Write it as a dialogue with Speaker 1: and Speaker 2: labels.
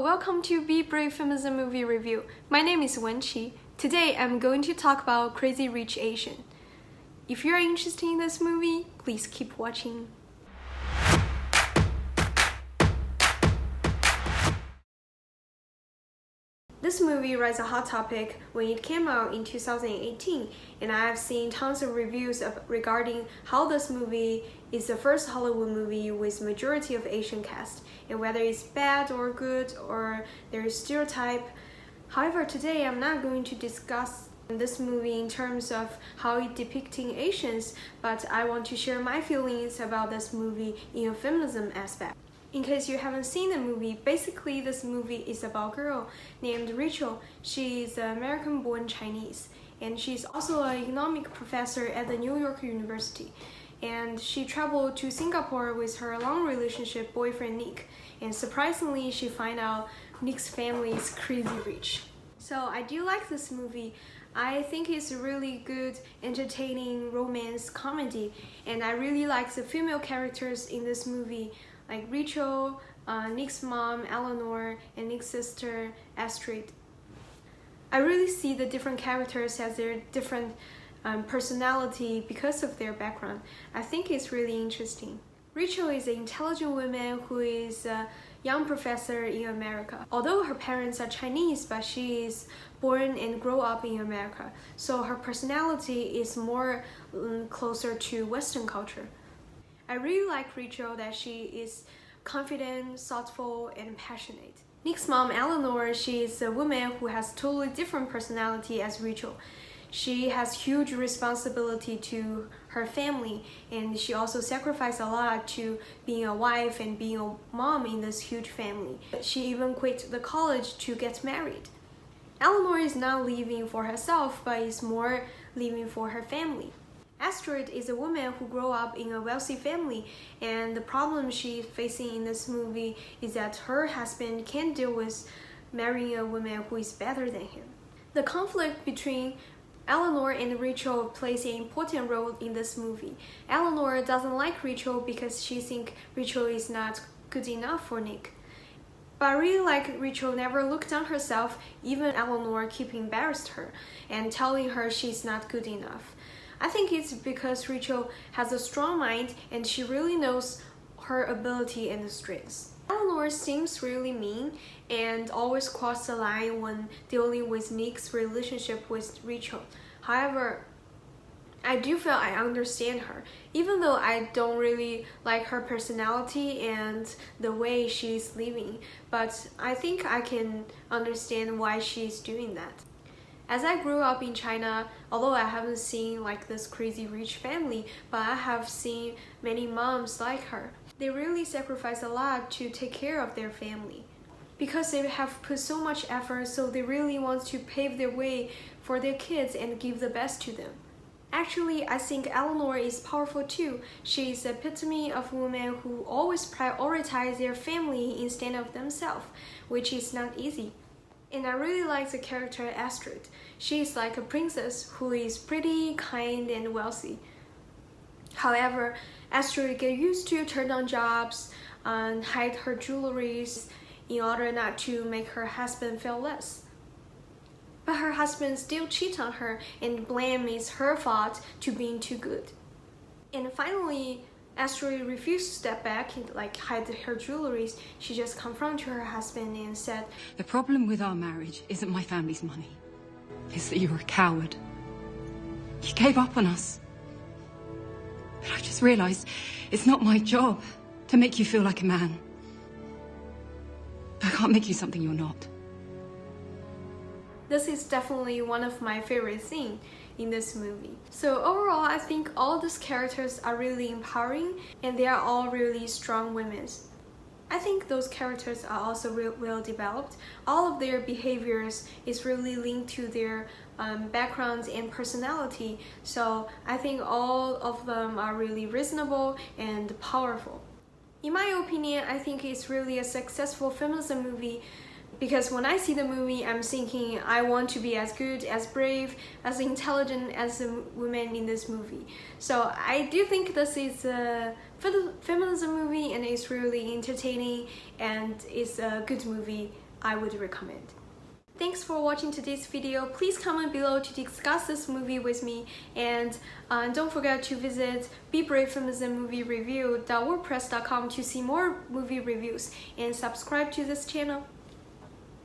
Speaker 1: welcome to Be Brave Feminism Movie Review. My name is Wenqi. Today I'm going to talk about Crazy Rich Asian. If you're interested in this movie, please keep watching. This movie was a hot topic when it came out in 2018, and I have seen tons of reviews regarding how this movie is the first Hollywood movie with majority of Asian cast, and whether it's bad or good or there is stereotype. However, today I'm not going to discuss this movie in terms of how it depicting Asians, but I want to share my feelings about this movie in a feminism aspect. In case you haven't seen the movie, basically this movie is about a girl named Rachel. She is American-born Chinese, and she's also an economic professor at the New York University. And she traveled to Singapore with her long relationship boyfriend Nick, and surprisingly she find out Nick's family is crazy rich. So I do like this movie. I think it's a really good, entertaining romance comedy, and I really like the female characters in this movie, like Rachel, Nick's mom, Eleanor, and Nick's sister, Astrid. I really see the different characters as their different personality because of their background. I think it's really interesting. Rachel is an intelligent woman who is a young professor in America. Although her parents are Chinese, but she is born and grew up in America, so her personality is more closer to Western culture. I really like Rachel that she is confident, thoughtful, and passionate. Nick's mom, Eleanor, she is a woman who has totally different personality as Rachel. She has huge responsibility to her family, and she also sacrificed a lot to being a wife and being a mom in this huge family. She even quit the college to get married. Eleanor is not living for herself, but is more living for her family. Astrid is a woman who grew up in a wealthy family, and the problem she's facing in this movie is that her husband can't deal with marrying a woman who is better than him. The conflict between Eleanor and Rachel plays an important role in this movie. Eleanor doesn't like Rachel because she thinks Rachel is not good enough for Nick. But I really like Rachel never looked down herself, even Eleanor keep embarrassed her and telling her she's not good enough. I think it's because Rachel has a strong mind and she really knows her ability and strengths. Eleanor seems really mean and always cross the line when dealing with Nick's relationship with Rachel. However, I do feel I understand her, even though I don't really like her personality and the way she's living, but I think I can understand why she's doing that. As I grew up in China, although I haven't seen like this crazy rich family, but I have seen many moms like her. They really sacrifice a lot to take care of their family because they have put so much effort, so they really want to pave their way for their kids and give the best to them. Actually, I think Eleanor is powerful too. She is the epitome of women who always prioritize their family instead of themselves, which is not easy. And I really like the character Astrid. She is like a princess who is pretty, kind, and wealthy. However, Astrid gets used to turn down jobs and hide her jewelries in order not to make her husband feel less. But her husband still cheats on her and blame is her fault to being too good. And finally, Astrid refused to step back and hide her jewelries. She just confronted her husband and said,
Speaker 2: "The problem with our marriage isn't my family's money. It's that you're a coward. You gave up on us. But I just realized it's not my job to make you feel like a man. I can't make you something you're not."
Speaker 1: This is definitely one of my favorite scenes in this movie. So overall, I think all these characters are really empowering and they are all really strong women. I think those characters are also well developed. All of their behaviors is really linked to their backgrounds and personality. So I think all of them are really reasonable and powerful. In my opinion, I think it's really a successful feminism movie because when I see the movie, I'm thinking I want to be as good, as brave, as intelligent as the women in this movie. So I do think this is a feminism movie and it's really entertaining and it's a good movie I would recommend. Thanks for watching today's video. Please comment below to discuss this movie with me, and don't forget to visit BeBraveFeminismMovieReview.wordpress.com to see more movie reviews, and subscribe to this channel.